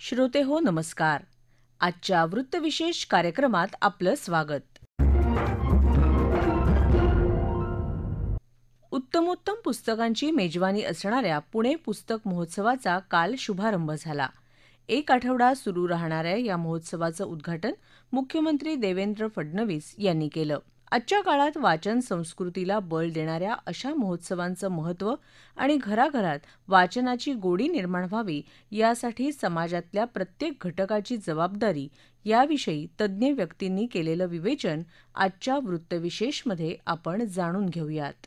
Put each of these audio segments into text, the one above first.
श्रोते हो नमस्कार. आजच्या वृत्तविशेष कार्यक्रमात आपलं स्वागत. उत्तमोत्तम पुस्तकांची मेजवानी असणाऱ्या पुणे पुस्तक महोत्सवाचा काल शुभारंभ झाला. एक आठवडा सुरू राहणाऱ्या या महोत्सवाचं उद्घाटन मुख्यमंत्री देवेंद्र फडणवीस यांनी केलं. आजच्या काळात वाचन संस्कृतीला बळ देणाऱ्या अशा महोत्सवांचं महत्त्व आणि घराघरात वाचनाची गोडी निर्माण व्हावी यासाठी समाजातल्या प्रत्येक घटकाची जबाबदारी याविषयी तज्ज्ञ व्यक्तींनी केलेलं विवेचन आजच्या वृत्तविशेषमध्ये आपण जाणून घेऊयात.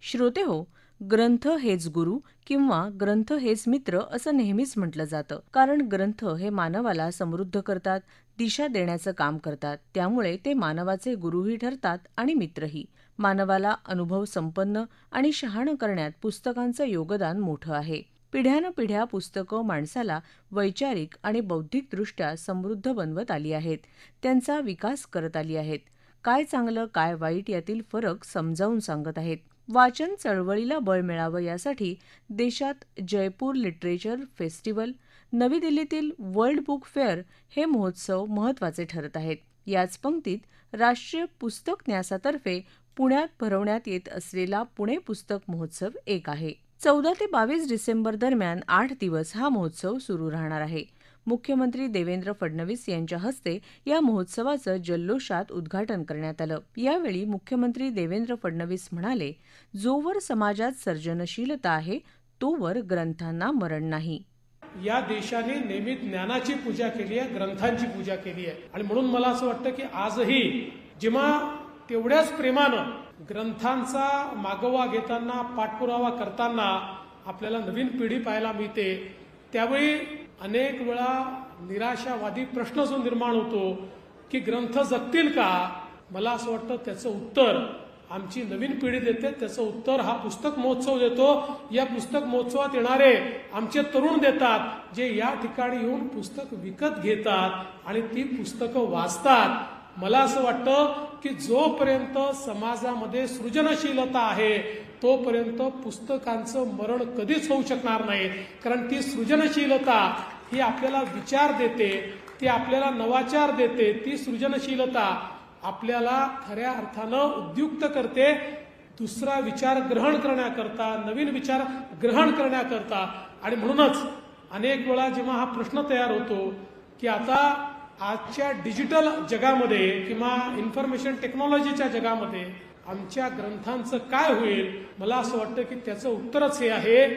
श्रोतेहो, ग्रंथ हेच गुरु किंवा ग्रंथ हेच मित्र असं नेहमीच म्हटलं जातं. कारण ग्रंथ हे मानवाला समृद्ध करतात, दिशा देण्याचं काम करतात. त्यामुळे ते मानवाचे गुरुही ठरतात आणि मित्रही. मानवाला अनुभव संपन्न आणि शहाणं करण्यात पुस्तकांचं योगदान मोठं आहे. पिढ्यानपिढ्या पुस्तकं माणसाला वैचारिक आणि बौद्धिकदृष्ट्या समृद्ध बनवत आली आहेत. त्यांचा विकास करत आली आहेत. काय चांगलं काय वाईट यातील फरक समजावून सांगत आहेत. वाचन चळवळीला बळ मिळावं यासाठी देशात जयपूर लिटरेचर फेस्टिवल, नवी दिल्लीतील वर्ल्ड बुक फेअर हे महोत्सव महत्त्वाचे ठरत आहेत. याच पंक्तीत राष्ट्रीय पुस्तक न्यासातर्फे पुण्यात भरवण्यात येत असलेला पुणे पुस्तक महोत्सव एक आहे. 14 ते 22 डिसेंबर दरम्यान 8 दिवस हा महोत्सव सुरू राहणार आहे. मुख्यमंत्री देवेंद्र फडणवीस यांच्या हस्ते या महोत्सवाचं जल्लोषात उद्घाटन करण्यात आलं. यावेळी मुख्यमंत्री देवेंद्र फडणवीस म्हणाले, जोवर समाजात सर्जनशीलता आहे तोवर ग्रंथांना मरण नाही. या देशाने नेहमी ज्ञानाची पूजा केली आहे, ग्रंथांची पूजा केली आहे. आणि म्हणून मला असं वाटतं की आजही जेव्हा तेवढ्याच प्रेमानं ग्रंथांचा मागोवा घेताना, पाठपुरावा करताना आपल्याला नवीन पिढी पाहायला मिळते, त्यावेळी अनेक वेळा निराशावादी प्रश्न जो निर्माण होतो की ग्रंथ जगतील का, मला असं वाटतं त्याचं उत्तर आमची नवीन पिढी देते. त्याचं उत्तर हा पुस्तक महोत्सव देतो. या पुस्तक महोत्सवात येणारे आमचे तरुण देतात, जे या ठिकाणी येऊन पुस्तक विकत घेतात आणि ती पुस्तकं वाचतात. मला असं वाटतं की जोपर्यंत समाजामध्ये सृजनशीलता आहे तोपर्यंत पुस्तकांचं मरण कधीच होऊ शकणार नाही. कारण ती सृजनशीलता ही आपल्याला विचार देते, ती आपल्याला नवाचार देते. ती सृजनशीलता आपल्याला खऱ्या अर्थानं उद्युक्त करते दुसरा विचार ग्रहण करण्याकरता, नवीन विचार ग्रहण करण्याकरता. आणि म्हणूनच अनेक वेळा जेव्हा हा प्रश्न तयार होतो की आता आजच्या डिजिटल जगामध्ये किंवा इन्फॉर्मेशन टेक्नॉलॉजीच्या जगामध्ये आमच्या ग्रंथांचं काय होईल, मला असं वाटतं की त्याचं उत्तरच हे आहे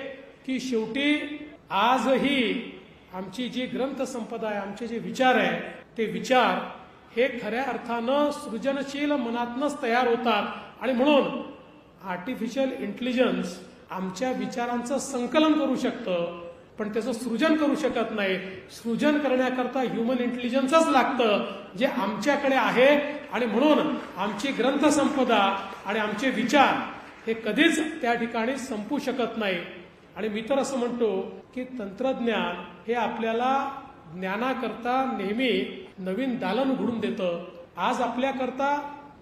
की शेवटी आजही आमची जी ग्रंथ संपदा आहे, आमचे जे विचार आहे, ते विचार हे खऱ्या अर्थानं सृजनशील मनातनंच तयार होतात. आणि म्हणून आर्टिफिशियल इंटेलिजन्स आमच्या विचारांचं संकलन करू शकतं, पण त्याचं सृजन करू शकत नाही. सृजन करण्याकरता ह्युमन इंटेलिजन्सच लागतं, जे आमच्याकडे आहे. आणि म्हणून आमची ग्रंथसंपदा आणि आमचे विचार हे कधीच त्या ठिकाणी संपू शकत नाही. आणि मी तर असं म्हणतो की तंत्रज्ञान हे आपल्याला ज्ञानाकरता नेहमी नवीन दालन उघडून देतं. आज आपल्याकरता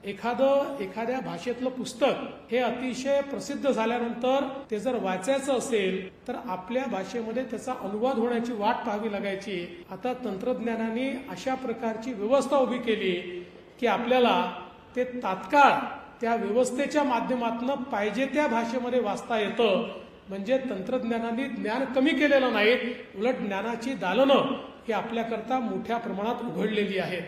एखाद्या भाषेतलं पुस्तक हे अतिशय प्रसिद्ध झाल्यानंतर ते जर वाचायचं असेल तर आपल्या भाषेमध्ये त्याचा अनुवाद होण्याची वाट पाहावी लागायची. आता तंत्रज्ञानाने अशा प्रकारची व्यवस्था उभी केली की आपल्याला ते तात्काळ त्या व्यवस्थेच्या माध्यमातून पाहिजे त्या भाषेमध्ये वाचता येतं. म्हणजे तंत्रज्ञानाने ज्ञान कमी केलेलं नाही, उलट ज्ञानाची दालनं ही आपल्याकरता मोठ्या प्रमाणात उघडलेली आहेत.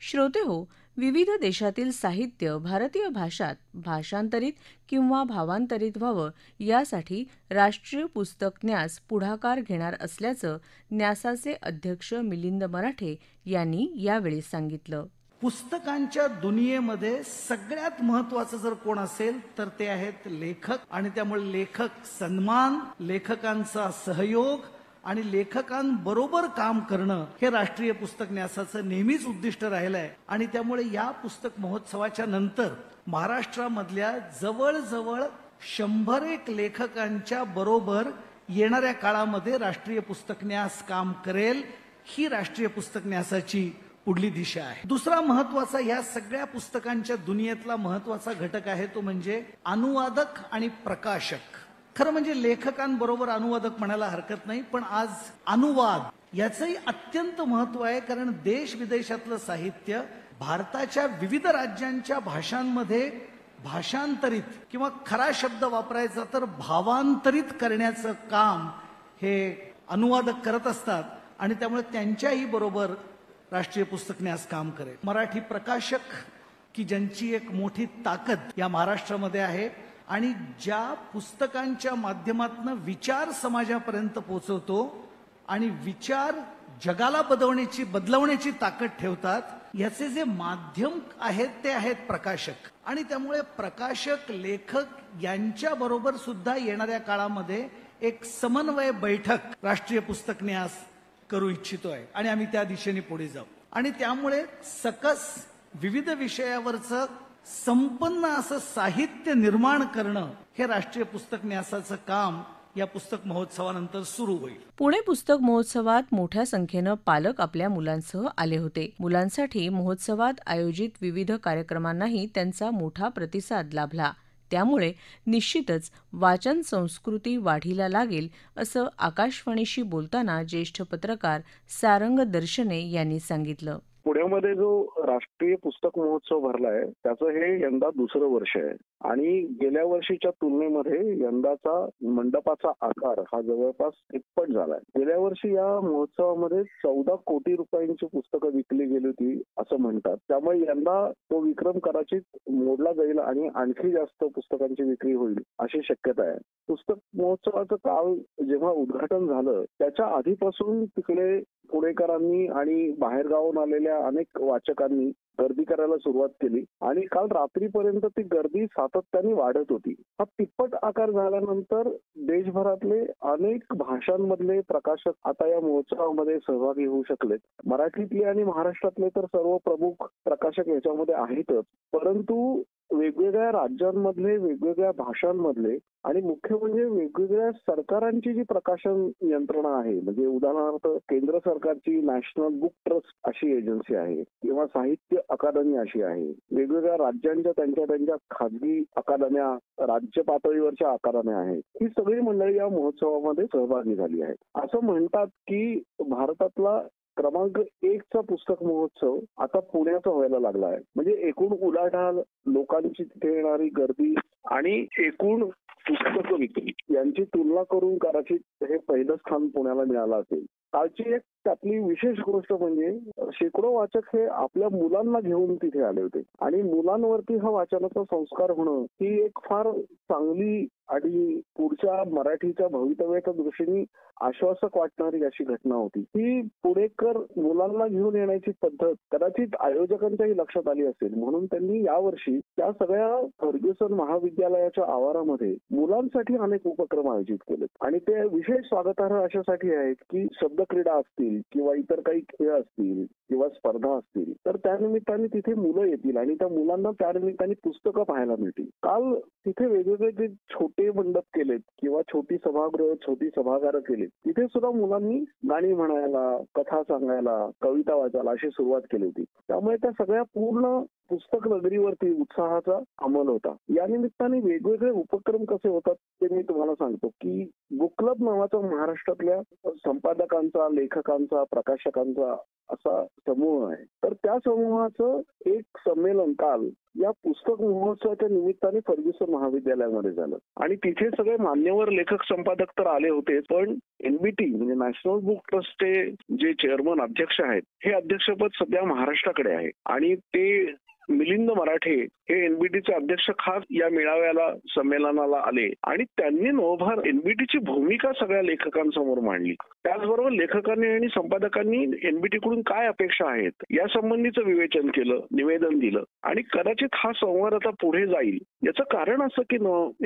श्रोते हो, विविध देशातील साहित्य भारतीय भाषात भाषांतरित किंवा भावांतरित व्हावं यासाठी राष्ट्रीय पुस्तक न्यास पुढाकार घेणार असल्याचं न्यासाचे अध्यक्ष मिलिंद मराठे यांनी यावेळी सांगितलं. पुस्तकांच्या दुनियेमध्ये सगळ्यात महत्वाचं जर कोण असेल तर ते आहेत लेखक. आणि त्यामुळे लेखक सन्मान, लेखकांचा सहयोग आणि लेखकांबरोबर काम करणं हे राष्ट्रीय पुस्तक न्यासाचं नेहमीच उद्दिष्ट राहिलं आहे. आणि त्यामुळे या पुस्तक महोत्सवाच्या नंतर महाराष्ट्रामधल्या जवळजवळ 101 लेखकांच्या बरोबर येणाऱ्या काळामध्ये राष्ट्रीय पुस्तक न्यास काम करेल. ही राष्ट्रीय पुस्तक न्यासाची पुढली दिशा आहे. दुसरा महत्वाचा या सगळ्या पुस्तकांच्या दुनियेतला महत्वाचा घटक आहे तो म्हणजे अनुवादक आणि प्रकाशक. खरं म्हणजे लेखकांबरोबर अनुवादक म्हणायला हरकत नाही, पण आज अनुवाद याचंही अत्यंत महत्व आहे. कारण देश विदेशातलं साहित्य भारताच्या विविध राज्यांच्या भाषांमध्ये भाषांतरित किंवा खरा शब्द वापरायचा तर भावांतरित करण्याचं काम हे अनुवादक करत असतात आणि त्यामुळे त्यांच्याही बरोबर राष्ट्रीय पुस्तक न्यास काम करेल. मराठी प्रकाशक की ज्यांची एक मोठी ताकद या महाराष्ट्रामध्ये आहे आणि ज्या पुस्तकांच्या माध्यमातून विचार समाजापर्यंत पोहोचवतो आणि विचार जगाला बदलवण्याची ताकद ठेवतात, याचे जे माध्यम आहेत ते आहेत प्रकाशक. आणि त्यामुळे प्रकाशक लेखक यांच्या बरोबर सुद्धा येणाऱ्या काळामध्ये एक समन्वय बैठक राष्ट्रीय पुस्तक न्यास करू इच्छितोय आणि आम्ही त्या दिशेने पुढे जाऊ. आणि त्यामुळे सकस विविध विषयावरचं संपन्न असं साहित्य निर्माण करणं हे राष्ट्रीय पुस्तक न्यासाचं काम या पुस्तक महोत्सवानंतर सुरू होईल. पुणे पुस्तक महोत्सवात मोठ्या संख्येनं पालक आपल्या मुलांसह आले होते. मुलांसाठी महोत्सवात आयोजित विविध कार्यक्रमांनाही त्यांचा मोठा प्रतिसाद लाभला. त्यामुळे निश्चितच वाचन संस्कृती वाढीला लागेल असं आकाशवाणीशी बोलताना ज्येष्ठ पत्रकार सारंग दर्शने यांनी सांगितलं. पुण्यामध्ये जो राष्ट्रीय पुस्तक महोत्सव भरलाय त्याचं हे यंदा दुसरं वर्ष आहे आणि गेल्या वर्षीच्या तुलनेमध्ये यंदाचा मंडपाचा आकार हा जवळपास तिप्पट झालाय. गेल्या वर्षी या महोत्सवामध्ये 14 कोटी रुपयांची पुस्तकं विकली गेली होती असं म्हणतात. त्यामुळे यंदा तो विक्रम कदाचित मोडला जाईल आणि आणखी जास्त पुस्तकांची विक्री होईल अशी शक्यता आहे. पुस्तक महोत्सवाचं काल जेव्हा उद्घाटन झालं त्याच्या आधीपासून तिकडे पुणेकरांनी आणि बाहेरगावून आलेल्या अनेक वाचकांनी गर्दी करायला सुरुवात केली आणि काल रात्रीपर्यंत ती गर्दी सातत्याने वाढत होती. हा तिप्पट आकार झाल्यानंतर देशभरातले अनेक भाषांमधले प्रकाशक आता या महोत्सवामध्ये सहभागी होऊ शकलेत. मराठीतले आणि महाराष्ट्रातले तर सर्व प्रमुख प्रकाशक याच्यामध्ये आहेतच, परंतु वेगवेगळ्या राज्यांमधले, वेगवेगळ्या भाषांमधले आणि मुख्य म्हणजे वेगवेगळ्या सरकारांची जी प्रकाशन यंत्रणा आहे, म्हणजे उदाहरणार्थ केंद्र सरकारची नॅशनल बुक ट्रस्ट अशी एजन्सी आहे किंवा साहित्य अकादमी अशी आहे, वेगवेगळ्या राज्यांच्या त्यांच्या खाजगी अकादम्या, राज्य पातळीवरच्या अकादम्या आहेत, ही सगळी मंडळी या महोत्सवामध्ये सहभागी झाली आहेत. असं म्हणतात की भारतातला क्रमांक 1चा पुस्तक महोत्सव आता पुण्याचा व्हायला लागला आहे. म्हणजे एकूण उलाढाल, लोकांची तिथे येणारी गर्दी आणि एकूण पुस्तक विक्री यांची तुलना करून कदाचित हे पहिलं स्थान पुण्याला मिळालं असेल. कालची एक त्यातली विशेष गोष्ट म्हणजे शेकडो वाचक हे आपल्या मुलांना घेऊन तिथे आले होते आणि मुलांवरती हा वाचनाचा संस्कार होणं ही एक फार चांगली आणि पुढच्या मराठीच्या भवितव्याच्या दृष्टीने आश्वासक वाटणारी अशी घटना होती. ही पुणेकर मुलांना घेऊन येण्याची पद्धत कदाचित आयोजकांच्याही लक्षात आली असेल, म्हणून त्यांनी यावर्षी त्या सगळ्या फर्ग्युसन महाविद्यालयाच्या आवारामध्ये मुलांसाठी अनेक उपक्रम आयोजित केलेत आणि ते विशेष स्वागतार्ह अशासाठी आहेत की शब्दक्रीडा असतील किंवा इतर काही खेळ असतील किंवा स्पर्धा असतील तर त्यानिमित्ताने तिथे मुलं येतील आणि त्या मुलांना त्यानिमित्ताने पुस्तकं पाहायला मिळतील. काल तिथे वेगवेगळे जे छोटे मंडप केलेत किंवा छोटी सभागृह, छोटी सभागारं केलीत, तिथे सुद्धा मुलांनी गाणी म्हणायला, कथा सांगायला, कविता वाचायला अशी सुरुवात केली होती. त्यामुळे त्या सगळ्या पूर्ण पुस्तक नगरीवरती उत्साहाचा अंमल होता. या निमित्ताने वेगवेगळे उपक्रम कसे होतात ते मी तुम्हाला सांगतो की बुक क्लब नावाचा महाराष्ट्रातल्या संपादकांचा, लेखकांचा, प्रकाशकांचा असा समूह आहे. तर त्या समूहाचं एक संमेलन काल या पुस्तक महोत्सवाच्या निमित्ताने फर्ग्युसन महाविद्यालयामध्ये झालं आणि तिथे सगळे मान्यवर लेखक, संपादक तर आले होते, पण एनबीटी म्हणजे नॅशनल बुक ट्रस्टचे जे चेअरमन अध्यक्ष आहेत हे अध्यक्षपद सध्या महाराष्ट्राकडे आहे आणि ते मिलिंद मराठे हे एनबीटीचे अध्यक्ष खास या मेळाव्याला, संमेलनाला आले आणि त्यांनी नवभार एनबीटीची भूमिका सगळ्या लेखकांसमोर मांडली. त्याचबरोबर लेखकांनी आणि संपादकांनी एनबीटीकडून काय अपेक्षा आहेत या संबंधीचं विवेचन केलं, निवेदन दिलं आणि कदाचित हा संवाद आता पुढे जाईल. याचं कारण असं की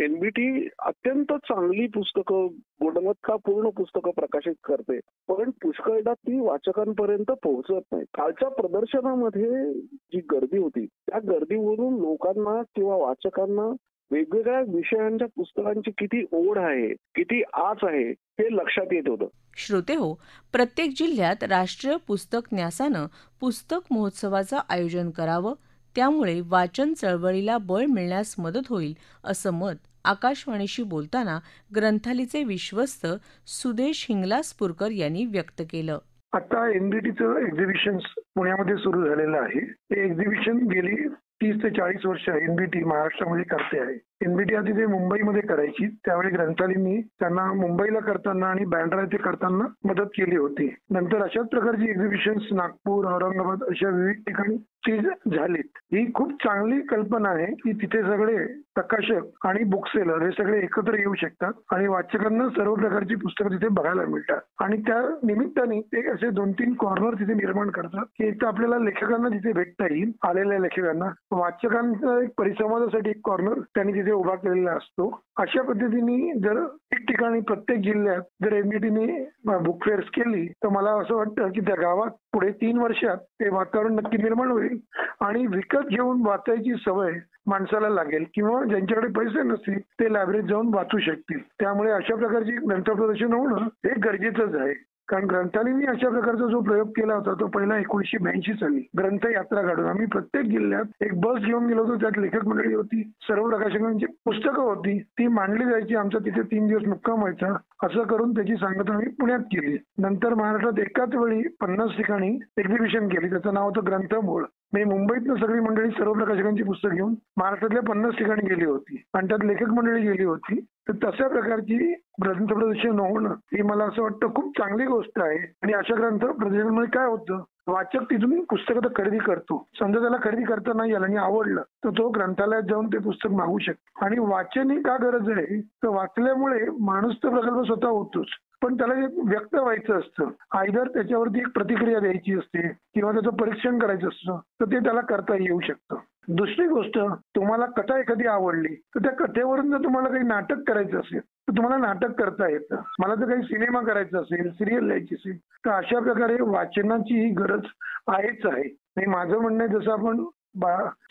एनबीटी अत्यंत चांगली पुस्तकं, गुणवत्तापूर्ण पुस्तकं प्रकाशित करते, पण पुष्कळदा ती वाचकांपर्यंत पोहोचत नाही. कालच्या प्रदर्शनामध्ये जी गर्दी होती त्या गर्दीवरून लोकांना किंवा वाचकांना वेगवेगळ्या विषयांच्या पुस्तकांची किती ओढ आहे, किती आस आहे हे लक्षात येत होतं. श्रोतेहो, प्रत्येक जिल्ह्यात राष्ट्रीय पुस्तक न्यासानं पुस्तक महोत्सवाचं आयोजन करावं, त्यामुळे वाचन चळवळीला बळ मिळण्यास मदत होईल असं मत आकाशवाणीशी बोलताना ग्रंथालीचे विश्वस्त सुदेश हिंगलाजपूरकर यांनी व्यक्त केलं. आता एनबीटीचं एक्झिबिशन पुण्यामध्ये सुरू झालेलं आहे. हे एक्झिबिशन गेली 30 ते 40 वर्ष एनबीटी महाराष्ट्रामध्ये करते आहे. एनबीटी आधी ते मुंबईमध्ये करायची, त्यावेळी ग्रंथालयांनी त्यांना मुंबईला करताना आणि बँड्रा येथे करताना मदत केली होती. नंतर अशाच प्रकारची एक्झिबिशन्स नागपूर, औरंगाबाद अशा विविध ठिकाणी ती झालीत. ही खूप चांगली कल्पना आहे की तिथे सगळे प्रकाशक आणि बुक सेलर हे सगळे एकत्र येऊ शकतात आणि वाचकांना सर्व प्रकारची पुस्तकं तिथे बघायला मिळतात. आणि त्या निमित्ताने ते असे 2-3 कॉर्नर तिथे निर्माण करतात की एक तर आपल्याला लेखकांना तिथे भेटता येईल, आलेल्या लेखकांना, वाचकांचा एक परिसंवादासाठी एक कॉर्नर त्यांनी तिथे उभा केलेला असतो. अशा पद्धतीने जर ठिकठिकाणी प्रत्येक जिल्ह्यात जर एनबीटीने बुक फेअर्स केली तर मला असं वाटतं की त्या गावात पुढे 3 वर्षात ते वातावरण नक्की निर्माण होईल आणि विकत घेऊन वाचायची सवय माणसाला लागेल किंवा ज्यांच्याकडे पैसे नसतील ते लायब्ररीत जाऊन वाचू शकतील. त्यामुळे अशा प्रकारची ग्रंथ प्रदर्शन होणं हे गरजेचंच आहे. कारण ग्रंथालयांनी अशा प्रकारचा जो प्रयोग केला होता तो पहिला 1982 साली ग्रंथ यात्रा काढून आम्ही प्रत्येक जिल्ह्यात एक बस घेऊन गेलो होतो. त्यात लेखक मंडळी होती, सर्व प्रकाशकांची पुस्तकं होती, ती मांडली जायची. आमचा तिथे 3 दिवस मुक्काम व्हायचा. असं करून त्याची सांगता आम्ही पुण्यात केली. नंतर महाराष्ट्रात एकाच वेळी 50 ठिकाणी एक्झिबिशन केली. त्याचं नाव होतं ग्रंथमूळ. मी मुंबईतनं सगळी मंडळी सर्व प्रकाशकांची पुस्तकं घेऊन महाराष्ट्रातल्या 50 ठिकाणी गेली होती आणि त्यात लेखक मंडळी गेली होती. तर तशा प्रकारची ग्रंथ प्रदर्शन होणं ही मला असं वाटतं खूप चांगली गोष्ट आहे. आणि अशा ग्रंथ प्रदर्शनामध्ये काय होतं, वाचक तिथून पुस्तकं तर खरेदी करतो. समजा त्याला खरेदी करता नाही आलं आणि आवडलं तर तो ग्रंथालयात जाऊन ते पुस्तक मागू शकतो. आणि वाचन ही का गरज आहे तर वाचल्यामुळे माणूस तर प्रकल्प स्वतः होतोच, पण त्याला एक व्यक्त व्हायचं असतं. आयदर त्याच्यावरती एक प्रतिक्रिया द्यायची असते किंवा त्याचं परीक्षण करायचं असतं तर ते त्याला करता येऊ शकतं. दुसरी गोष्ट, तुम्हाला कथा एखादी आवडली तर त्या कथेवरून जर तुम्हाला काही नाटक करायचं असेल तर तुम्हाला नाटक करता येतं. मला जर काही सिनेमा करायचा असेल, सिरियल लिहायची असेल तर अशा प्रकारे वाचनाची ही गरज आहेच आहे. आणि माझं म्हणणं आहे, जसं आपण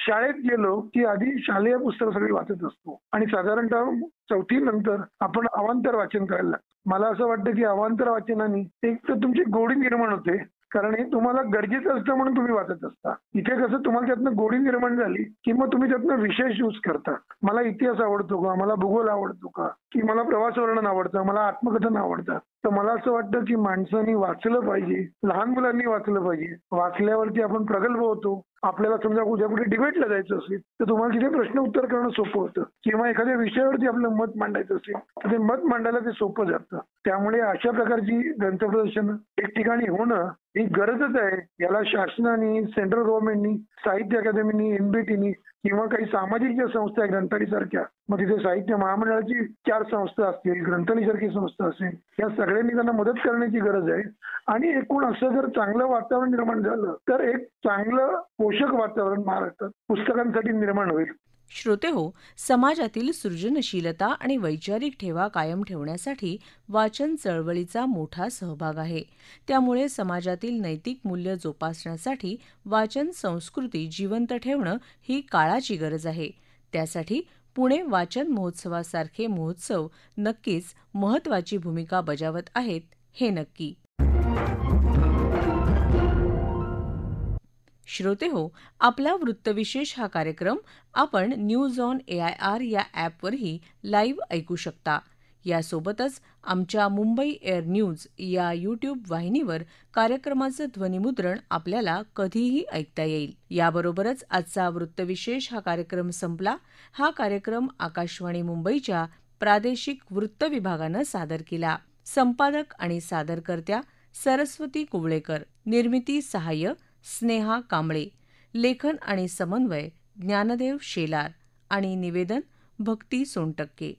शाळेत गेलो की आधी शालेय पुस्तकं सगळी वाचत असतो आणि साधारणतः 4थी नंतर आपण अवांतर वाचन करायला लागतो. मला असं वाटतं की अवांतर वाचनाने एक तर तुमची गोडी निर्माण होते, कारण हे तुम्हाला गरजेचं असतं म्हणून तुम्ही वाचत असता. इथे कसं तुम्हाला त्यातनं गोडी निर्माण झाली की मग तुम्ही त्यातनं विषय चूज करता. मला इतिहास आवडतो का, मला भूगोल आवडतो का, की मला प्रवास वर्णन आवडतं, मला आत्मकथन आवडतं. तर मला असं वाटतं की माणसांनी वाचलं पाहिजे, लहान मुलांनी वाचलं पाहिजे. वाचल्यावरती आपण प्रगल्भ होतो. आपल्याला समजा उद्या कुठे डिबेटला जायचं असेल तर तुम्हाला तिथे प्रश्न उत्तर करणं सोपं होतं किंवा एखाद्या विषयावरती आपलं मत मांडायचं असेल तर ते मत मांडायला ते सोपं जातं. त्यामुळे अशा प्रकारची ग्रंथ प्रदर्शन एक ठिकाणी होणं ही गरजच आहे. याला शासनाने, सेंट्रल गव्हर्नमेंटनी, साहित्य अकादमीनी, एनबीटीनी किंवा काही सामाजिक ज्या संस्था आहेत ग्रंथालयासारख्या, मग तिथे साहित्य महामंडळाची 4 संस्था असतील, ग्रंथालयासारखी संस्था असेल, या सगळ्यांनी त्यांना मदत करण्याची गरज आहे. आणि एकूण असं जर चांगलं वातावरण निर्माण झालं तर एक चांगलं पोषक वातावरण महाराष्ट्रात पुस्तकांसाठी निर्माण होईल. श्रोतेहो, समाजातील सृजनशीलता आणि वैचारिक ठेवा कायम ठेवण्यासाठी वाचन चळवळीचा मोठा सहभाग आहे. त्यामुळे समाजातील नैतिक मूल्य जोपासण्यासाठी वाचन संस्कृती जिवंत ठेवणं ही काळाची गरज आहे. त्यासाठी पुणे वाचन महोत्सवासारखे महोत्सव नक्कीच महत्त्वाची भूमिका बजावत आहेत, हे नक्की. श्रोतेहो, आपला वृत्तविशेष हा कार्यक्रम आपण न्यूज ऑन AIR या ॲपवरही लाईव्ह ऐकू शकता. यासोबतच आमच्या मुंबई एअर न्यूज या यूट्यूब वाहिनीवर कार्यक्रमाचं ध्वनिमुद्रण आपल्याला कधीही ऐकता येईल. याबरोबरच आजचा वृत्तविशेष हा कार्यक्रम संपला. हा कार्यक्रम आकाशवाणी मुंबईच्या प्रादेशिक वृत्त विभागानं सादर केला. संपादक आणि सादरकर्त्या सरस्वती कुवळेकर, निर्मिती सहाय्य स्नेहा कांबळे, लेखन आणि समन्वय ज्ञानदेव शेलार आणि निवेदन भक्ती सोनटक्के.